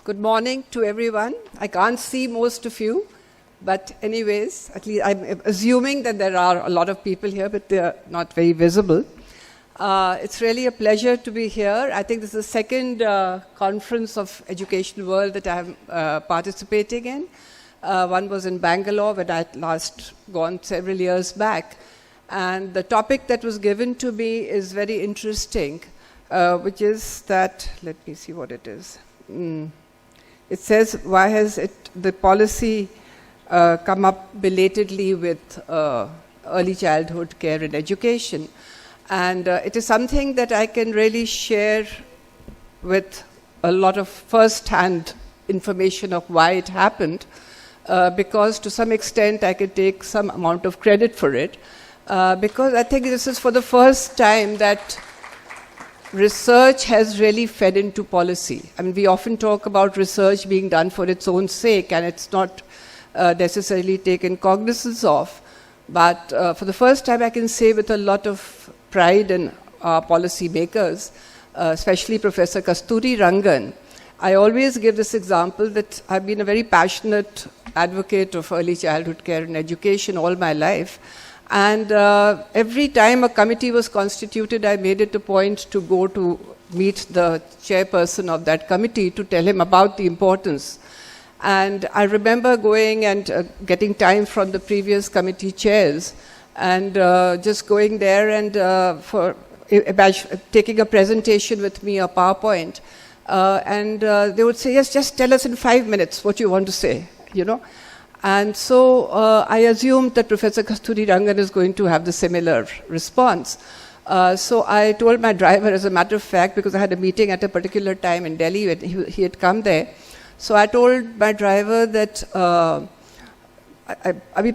Good morning to everyone. I can't see most of you, but anyways, at least I'm assuming that there are a lot of people here, but they're not very visible. It's really a pleasure to be here. I think this is the second conference of Education World that I'm participating in. One was in Bangalore when I had last gone several years back. And the topic that was given to me is very interesting, which is that, let me see what it is. It says, why has the policy come up belatedly with early childhood care and education? And it is something that I can really share with a lot of first-hand information of why it happened, because to some extent I can take some amount of credit for it, because I think this is for the first time that research has really fed into policy. I mean, we often talk about research being done for its own sake, and it's not necessarily taken cognizance of. But for the first time, I can say with a lot of pride in policy makers, especially Professor Kasturi Rangan. I always give this example that I've been a very passionate advocate of early childhood care and education all my life. And every time a committee was constituted, I made it a point to go to meet the chairperson of that committee to tell him about the importance. And I remember going and getting time from the previous committee chairs and just going there and taking a presentation with me, a PowerPoint. And they would say, yes, just tell us in 5 minutes what you want to say, you know. And so I assumed that Professor Kasturi Rangan is going to have the similar response. So I told my driver, as a matter of fact, because I had a meeting at a particular time in Delhi, when he had come there. So I told my driver that, Abhi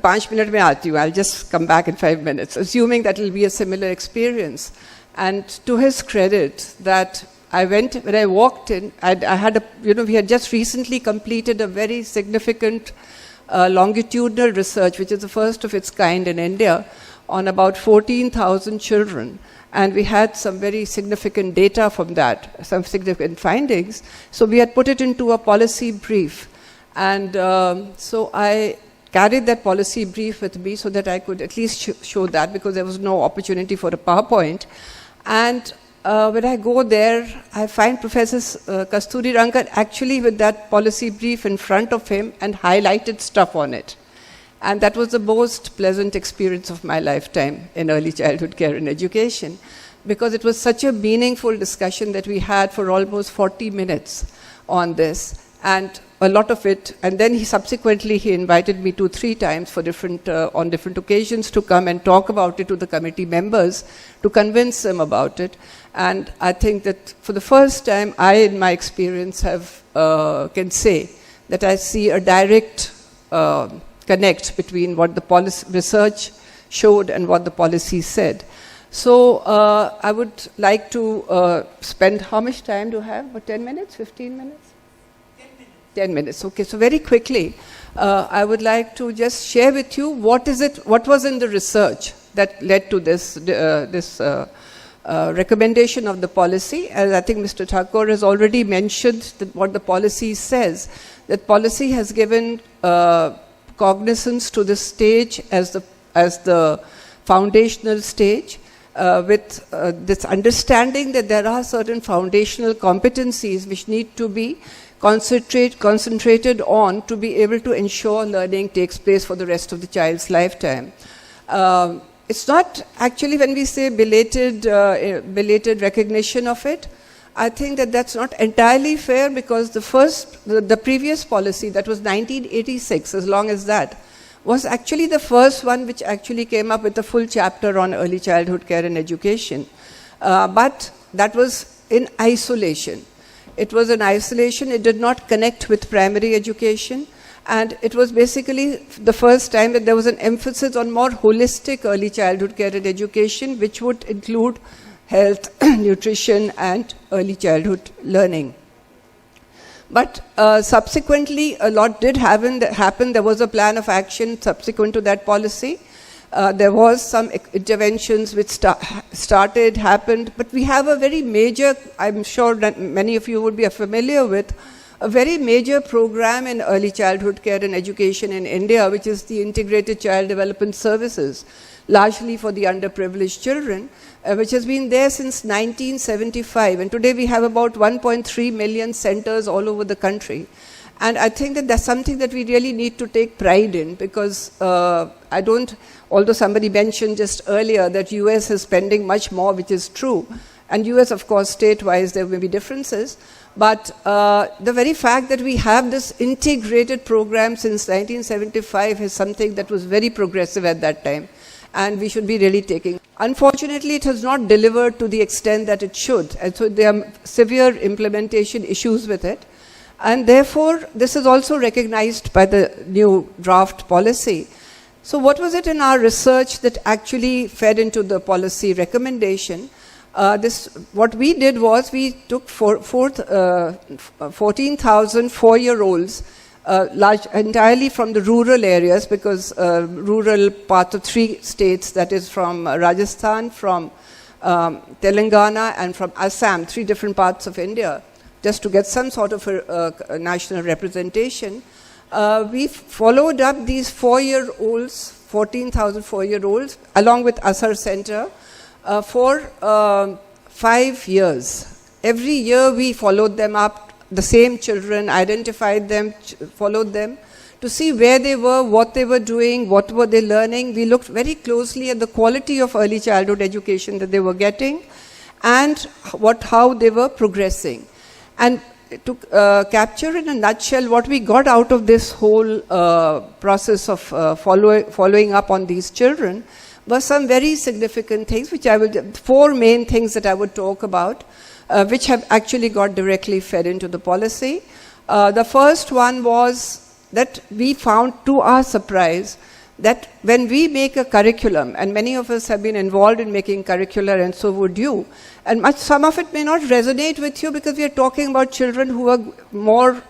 5 minutes mein aati hu, I'll just come back in 5 minutes, assuming that it will be a similar experience. And to his credit, that when I walked in, I had we had just recently completed a very significant longitudinal research, which is the first of its kind in India, on about 14,000 children. And we had some very significant data from that, some significant findings. So we had put it into a policy brief. And so I carried that policy brief with me so that I could at least show that, because there was no opportunity for a PowerPoint. And when I go there, I find Professor Kasturi Rangan actually with that policy brief in front of him and highlighted stuff on it. And that was the most pleasant experience of my lifetime in early childhood care and education, because it was such a meaningful discussion that we had for almost 40 minutes on this. And a lot of it, and then he invited me 2-3 times for on different occasions to come and talk about it to the committee members, to convince them about it. And I think that for the first time, in my experience, can say that I see a direct connect between what the policy research showed and what the policy said. So I would like to spend, how much time do I have? About 10 minutes, 15 minutes? 10 minutes, okay. So very quickly, I would like to just share with you what was in the research that led to this recommendation of the policy. As I think Mr. Thakur has already mentioned what the policy says, that policy has given cognizance to this stage as the foundational stage, with this understanding that there are certain foundational competencies which need to be concentrated on to be able to ensure learning takes place for the rest of the child's lifetime. It's not actually, when we say belated recognition of it, I think that that's not entirely fair, because the previous policy, that was 1986, as long as that, was actually the first one which actually came up with a full chapter on early childhood care and education. But that was in isolation. It was in isolation. It did not connect with primary education. And it was basically the first time that there was an emphasis on more holistic early childhood care and education, which would include health, nutrition, and early childhood learning. But subsequently, a lot did happen. There was a plan of action subsequent to that policy. There was some interventions which happened, but we have a very major, I'm sure that many of you would be familiar with, a very major program in early childhood care and education in India, which is the Integrated Child Development Services, largely for the underprivileged children, which has been there since 1975. And today we have about 1.3 million centers all over the country. And I think that that's something that we really need to take pride in, because although somebody mentioned just earlier that US is spending much more, which is true, and US, of course, state-wise, there may be differences, but the very fact that we have this integrated program since 1975 is something that was very progressive at that time, and we should be really taking. Unfortunately, it has not delivered to the extent that it should, and so there are severe implementation issues with it. And therefore, this is also recognized by the new draft policy. So what was it in our research that actually fed into the policy recommendation? What we did was we took 14,000 4-year-olds, entirely from the rural areas, because rural part of 3 states, that is from Rajasthan, from Telangana, and from Assam, 3 different parts of India, just to get some sort of a national representation. We followed up these 4-year-olds, 14,000 4-year-olds, along with Asar Center, for 5 years. Every year we followed them up, the same children, identified them, followed them, to see where they were, what they were doing, what were they learning. We looked very closely at the quality of early childhood education that they were getting, and how they were progressing. And to capture in a nutshell what we got out of this whole process of following up on these children were some very significant things, 4 main things that I would talk about, which have actually got directly fed into the policy. The first one was that we found, to our surprise, that when we make a curriculum, and many of us have been involved in making curricula, and so would you, and some of it may not resonate with you, because we are talking about children who are more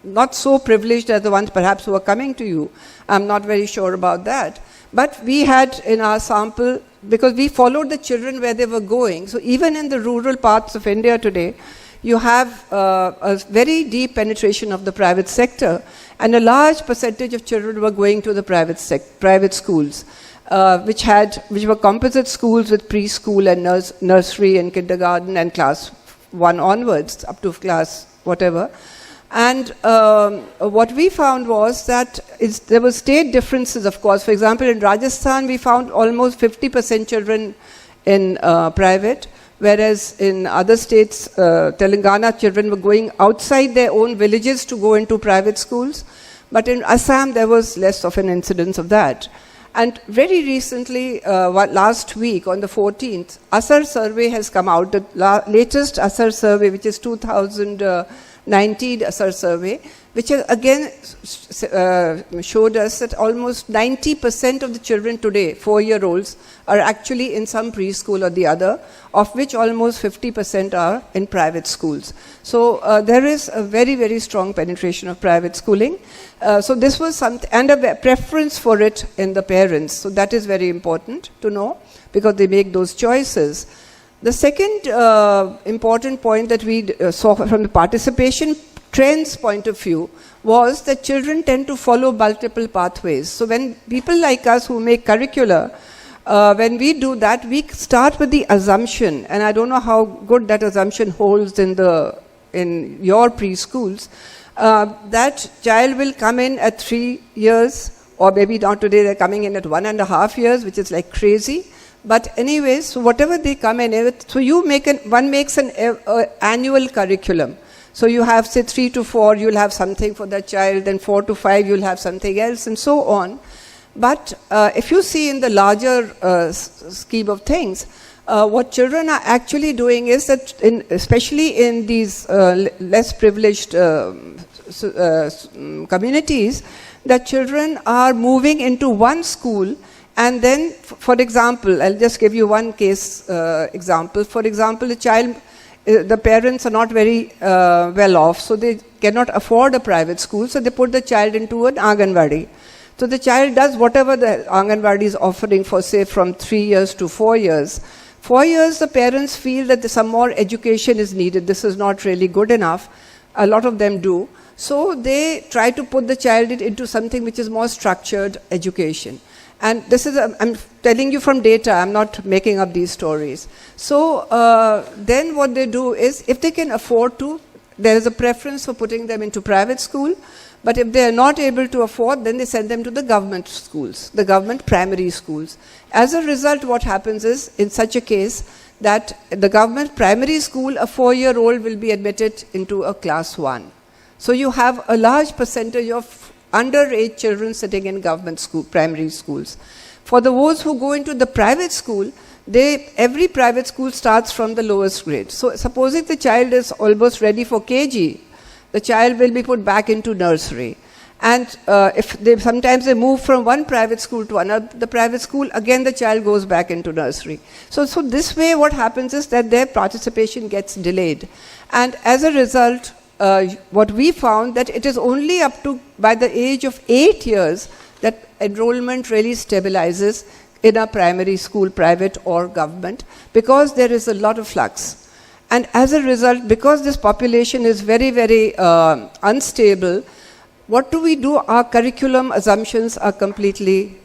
not so privileged as the ones perhaps who are coming to you. I'm not very sure about that. But we had in our sample, because we followed the children where they were going, so even in the rural parts of India today, you have a very deep penetration of the private sector, and a large percentage of children were going to the private schools, which were composite schools with preschool and nursery and kindergarten and class 1 onwards, up to class whatever. And what we found was that there were state differences, of course. For example, in Rajasthan, we found almost 50% children in private, whereas in other states, Telangana, children were going outside their own villages to go into private schools. But in Assam, there was less of an incidence of that. And very recently, last week, on the 14th, Asar survey has come out, the latest Asar survey, which is 2019 Asar survey, which has again showed us that almost 90% of the children today, 4-year-olds, are actually in some preschool or the other, of which almost 50% are in private schools. So there is a very, very strong penetration of private schooling. So this was something, and a preference for it in the parents. So that is very important to know, because they make those choices. The second important point that we saw from the participation trends point of view was that children tend to follow multiple pathways. So when people like us who make curricula, when we do that, we start with the assumption, and I don't know how good that assumption holds in your preschools, that child will come in at 3 years, or maybe now today they're coming in at 1.5 years, which is like crazy. But anyways, so whatever they come in with, so one makes an annual curriculum. So you have, say, 3 to 4, you'll have something for that child, then 4 to 5, you'll have something else, and so on. But if you see in the larger scheme of things, what children are actually doing is that, especially in these less privileged communities, that children are moving into one school. And then, for example, I'll just give you one case example. For example, the parents are not very well off, so they cannot afford a private school, so they put the child into an Anganwadi. So the child does whatever the Anganwadi is offering for, say, from 3 years to 4 years. 4 years, the parents feel that some more education is needed. This is not really good enough. A lot of them do. So they try to put the child into something which is more structured education. And this is, I'm telling you from data, I'm not making up these stories. So then what they do is, if they can afford to, there is a preference for putting them into private school, but if they are not able to afford, then they send them to the government schools, the government primary schools. As a result, what happens is, in such a case, that the government primary school, a 4-year-old will be admitted into a class 1. So you have a large percentage of underage children sitting in government school, primary schools. For those who go into the private school, every private school starts from the lowest grade. So supposing the child is almost ready for KG, the child will be put back into nursery. And sometimes they move from one private school to another private school, again the child goes back into nursery. So this way what happens is that their participation gets delayed. And as a result, what we found that it is only up to by the age of 8 years that enrollment really stabilizes in a primary school, private or government, because there is a lot of flux. And as a result, because this population is very, very unstable, what do we do? Our curriculum assumptions are completely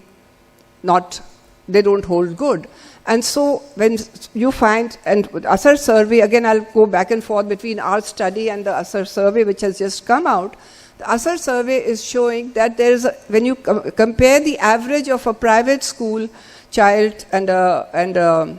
they don't hold good. And so when you find, and Asar survey, again I'll go back and forth between our study and the Asar survey which has just come out, the Asar survey is showing that there is, when you compare the average of a private school child and a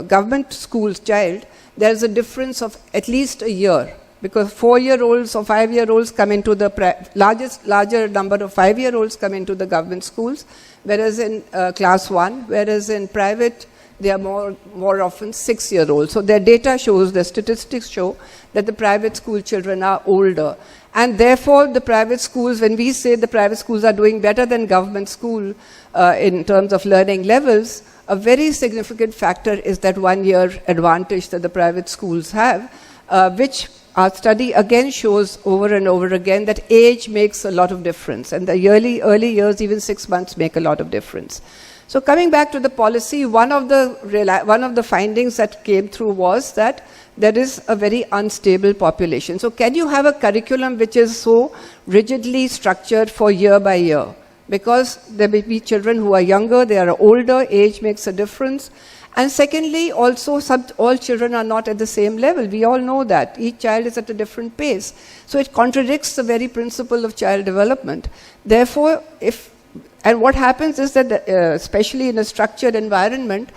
government school child, there is a difference of at least a year. Because 4-year-olds or 5-year-olds come into the larger number of 5-year-olds come into the government schools, whereas in class 1, whereas in private, they are more often 6-year-olds. So their data shows, the statistics show that the private school children are older. And therefore, the private schools, when we say the private schools are doing better than government school in terms of learning levels, a very significant factor is that 1-year advantage that the private schools have, which our study again shows over and over again that age makes a lot of difference, and the early years, even 6 months, make a lot of difference. So coming back to the policy, one of the findings that came through was that there is a very unstable population. So can you have a curriculum which is so rigidly structured for year by year? Because there may be children who are younger, they are older, age makes a difference. And secondly, also, all children are not at the same level. We all know that. Each child is at a different pace. So it contradicts the very principle of child development. Therefore, and what happens is that, especially in a structured environment,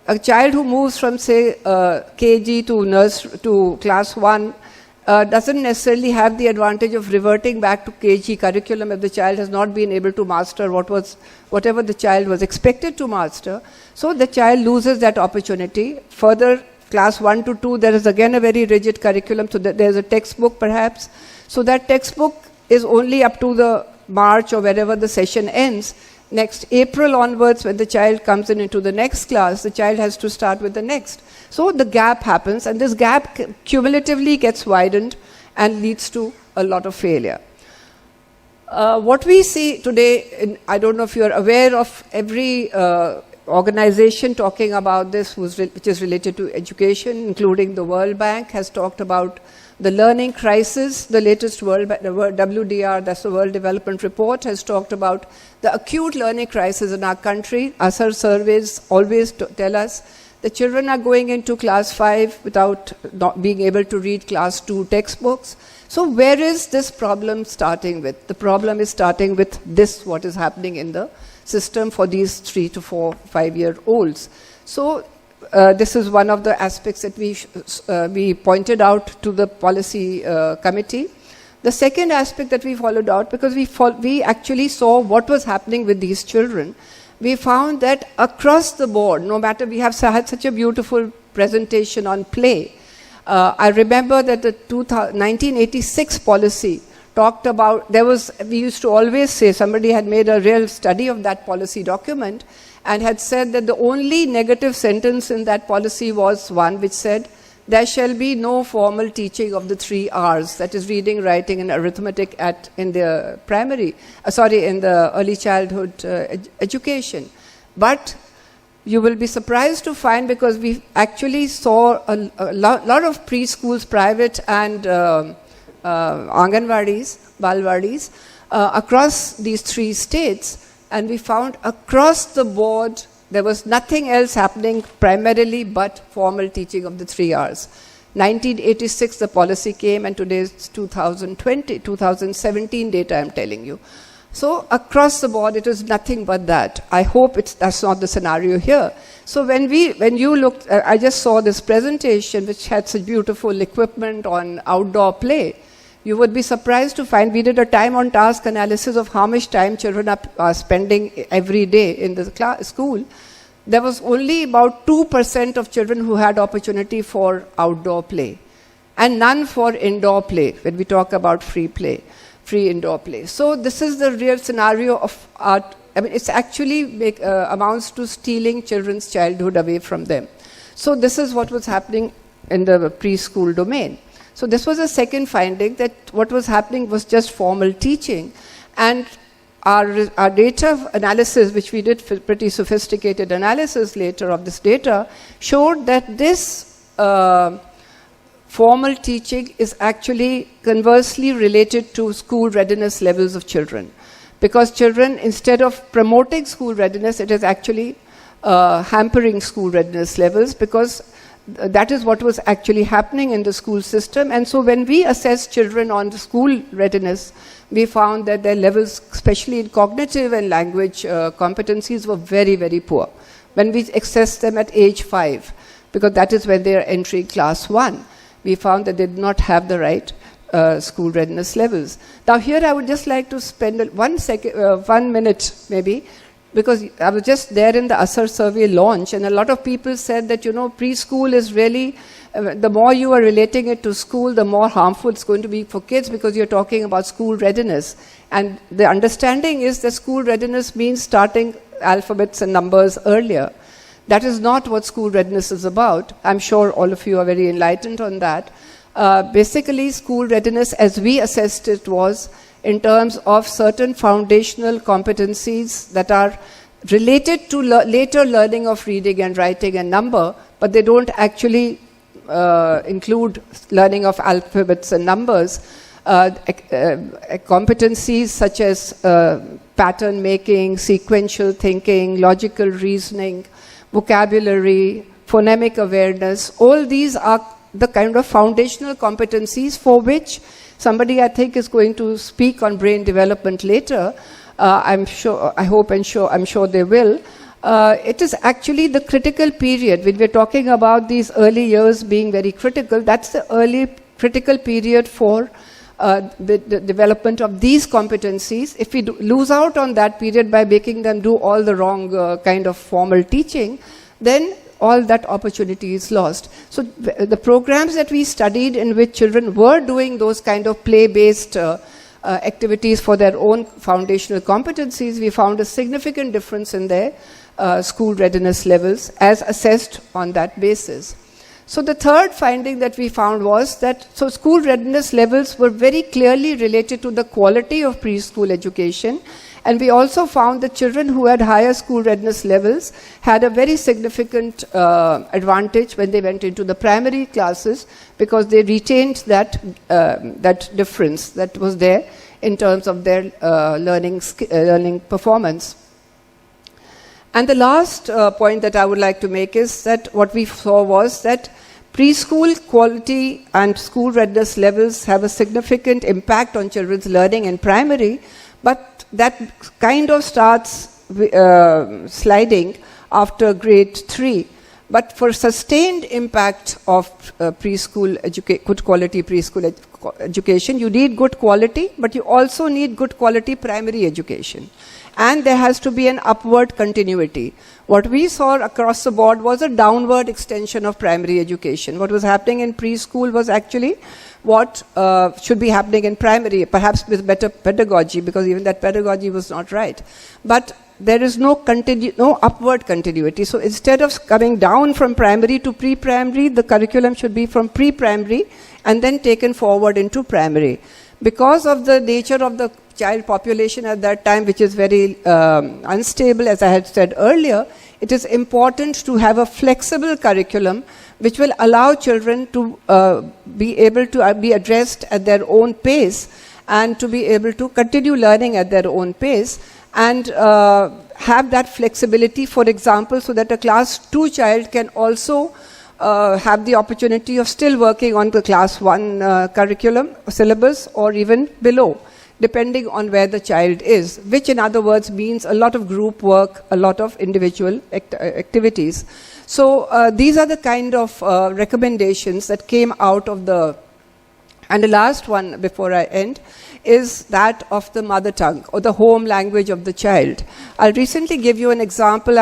a child who moves from, say, KG to class 1 doesn't necessarily have the advantage of reverting back to KG curriculum if the child has not been able to master whatever the child was expected to master. So the child loses that opportunity. Further, class 1 to 2, there is again a very rigid curriculum, so that there is a textbook perhaps. So that textbook is only up to the March or wherever the session ends. Next April onwards, when the child comes into the next class, the child has to start with the next. So the gap happens, and this gap cumulatively gets widened and leads to a lot of failure. What we see today, I don't know if you're aware of every organization talking about this, which is related to education, including the World Bank, has talked about the learning crisis. The latest WDR, that's the World Development Report, has talked about the acute learning crisis in our country. Asar surveys always tell us the children are going into class 5 without not being able to read class 2 textbooks. So where is this problem starting with? The problem is starting with this, what is happening in the system for these 3 to 4, 5-year-olds. So this is one of the aspects that we pointed out to the policy committee. The second aspect that we followed out, because we actually saw what was happening with these children, we found that across the board, no matter, we have had such a beautiful presentation on play. I remember that the 1986 policy talked about, we used to always say, somebody had made a real study of that policy document and had said that the only negative sentence in that policy was one which said, there shall be no formal teaching of the 3 R's, that is reading, writing and arithmetic in the in the early childhood education. But you will be surprised to find, because we actually saw a lot of preschools, private and Anganwadis, Balwadis, across these 3 states, and we found across the board there was nothing else happening primarily but formal teaching of the 3 R's. 1986 the policy came, and today is 2017 data I'm telling you. So across the board it is nothing but that. I hope that's not the scenario here. So when you looked, I just saw this presentation which had such beautiful equipment on outdoor play. You would be surprised to find we did a time on task analysis of how much time children are spending every day in the school. There was only about 2% of children who had opportunity for outdoor play, and none for indoor play when we talk about free indoor play. So this is the real scenario of art. I mean, it's actually amounts to stealing children's childhood away from them. So this is what was happening in the preschool domain. So this was a second finding, that what was happening was just formal teaching, and our data analysis, which we did pretty sophisticated analysis later of this data, showed that this formal teaching is actually conversely related to school readiness levels of children. Because children, instead of promoting school readiness, it is actually hampering school readiness levels, because that is what was actually happening in the school system. And so when we assessed children on the school readiness, we found that their levels, especially in cognitive and language competencies, were very, very poor. When we assessed them at age 5, because that is when they are entering class 1, we found that they did not have the right school readiness levels. Now here I would just like to spend 1 minute maybe, because I was just there in the Asar survey launch, and a lot of people said that, preschool is really, the more you are relating it to school, the more harmful it's going to be for kids, because you're talking about school readiness. And the understanding is that school readiness means starting alphabets and numbers earlier. That is not what school readiness is about. I'm sure all of you are very enlightened on that. Basically, school readiness, as we assessed it, was in terms of certain foundational competencies that are related to later learning of reading and writing and number, but they don't actually include learning of alphabets and numbers. Competencies such as pattern making, sequential thinking, logical reasoning, vocabulary, phonemic awareness, all these are the kind of foundational competencies for which somebody, I think, is going to speak on brain development later. I'm sure they will. It is actually the critical period. When we're talking about these early years being very critical, that's the early critical period for the development of these competencies. If we lose out on that period by making them do all the wrong kind of formal teaching, then all that opportunity is lost. So the programs that we studied in which children were doing those kind of play-based activities for their own foundational competencies, we found a significant difference in their school readiness levels as assessed on that basis. So the third finding that we found was that school readiness levels were very clearly related to the quality of preschool education. And we also found that children who had higher school readiness levels had a very significant advantage when they went into the primary classes, because they retained that difference that was there in terms of their learning performance. And the last point that I would like to make is that what we saw was that preschool quality and school readiness levels have a significant impact on children's learning in primary, but that kind of starts sliding after grade 3. But for sustained impact of good quality preschool education, you need good quality, but you also need good quality primary education. And there has to be an upward continuity. What we saw across the board was a downward extension of primary education. What was happening in preschool was actually what should be happening in primary, perhaps with better pedagogy, because even that pedagogy was not right. But there is no upward continuity. So instead of coming down from primary to pre-primary, the curriculum should be from pre-primary and then taken forward into primary. Because of the nature of the child population at that time, which is very unstable, as I had said earlier, it is important to have a flexible curriculum which will allow children to be able to be addressed at their own pace and to be able to continue learning at their own pace and have that flexibility, for example, so that a class 2 child can also have the opportunity of still working on the class 1 curriculum, syllabus, or even below, depending on where the child is, which in other words means a lot of group work, a lot of individual activities. So these are the kind of recommendations that came out of the, and the last one before I end, is that of the mother tongue or the home language of the child. I'll recently give you an example.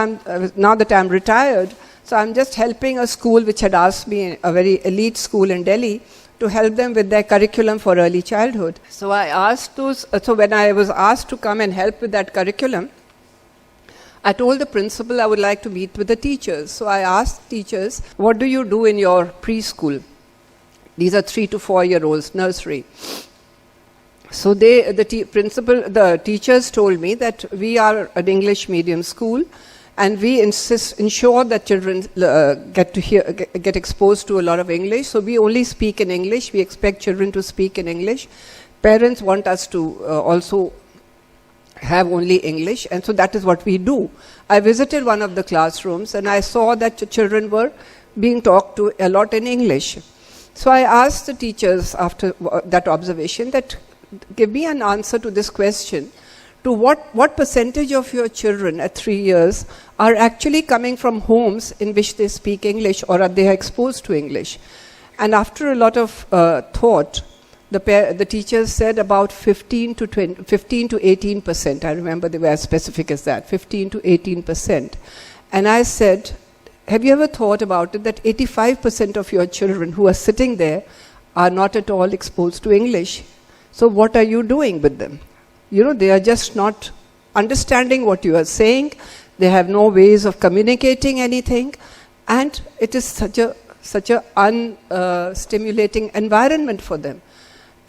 Now that I'm retired, so I'm just helping a school which had asked me, a very elite school in Delhi, to help them with their curriculum for early childhood. So I asked those, so when I was asked to come and help with that curriculum, I told the principal I would like to meet with the teachers. So I asked teachers, what do you do in your preschool? These are 3 to 4 year olds, nursery. So the teachers told me that we are an English medium school, and we ensure that children get exposed to a lot of English. So we only speak in English. We expect children to speak in English. Parents want us to also have only English, and so that is what we do. I visited one of the classrooms and I saw that children were being talked to a lot in English. So I asked the teachers after that observation that give me an answer to this question. To what percentage of your children at 3 years are actually coming from homes in which they speak English or are they exposed to English? And after a lot of thought, the teachers said about 15 to 18%. I remember they were as specific as that, 15 to 18%. And I said, have you ever thought about it that 85% of your children who are sitting there are not at all exposed to English? So what are you doing with them? You know, they are just not understanding what you are saying. They have no ways of communicating anything. And it is such a unstimulating environment for them.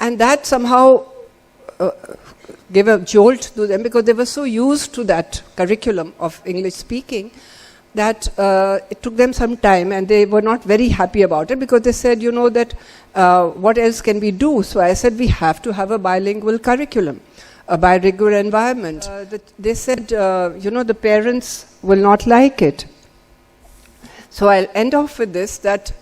And that somehow gave a jolt to them because they were so used to that curriculum of English speaking that it took them some time, and they were not very happy about it because they said, you know, that what else can we do? So I said, we have to have a bilingual curriculum, a bilingual environment. They said, you know, the parents will not like it. So I'll end off with this, that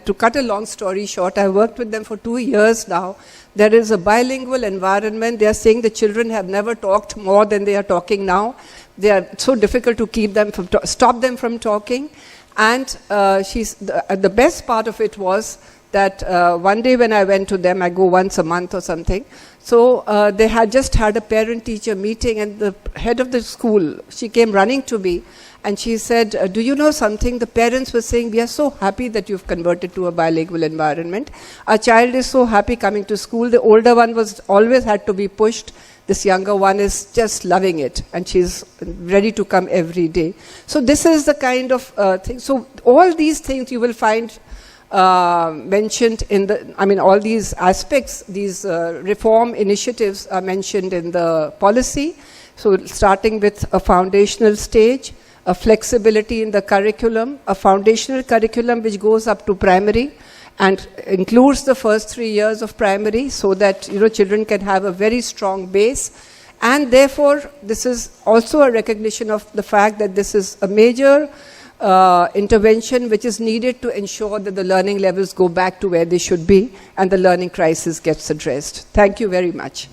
to cut a long story short, I worked with them for 2 years now. There is a bilingual environment. They are saying the children have never talked more than they are talking now. They are so difficult to keep them from stop them from talking. And the best part of it was that one day when I went to them, I go once a month or something. So they had just had a parent-teacher meeting, and the head of the school, she came running to me. And she said, do you know something? The parents were saying, we are so happy that you've converted to a bilingual environment. Our child is so happy coming to school. The older one was always had to be pushed. This younger one is just loving it. And she's ready to come every day. So this is the kind of thing. So all these things you will find mentioned in all these aspects, these reform initiatives are mentioned in the policy. So starting with a foundational stage, a flexibility in the curriculum, a foundational curriculum which goes up to primary and includes the first 3 years of primary so that, you know, children can have a very strong base. And therefore, this is also a recognition of the fact that this is a major intervention which is needed to ensure that the learning levels go back to where they should be and the learning crisis gets addressed. Thank you very much.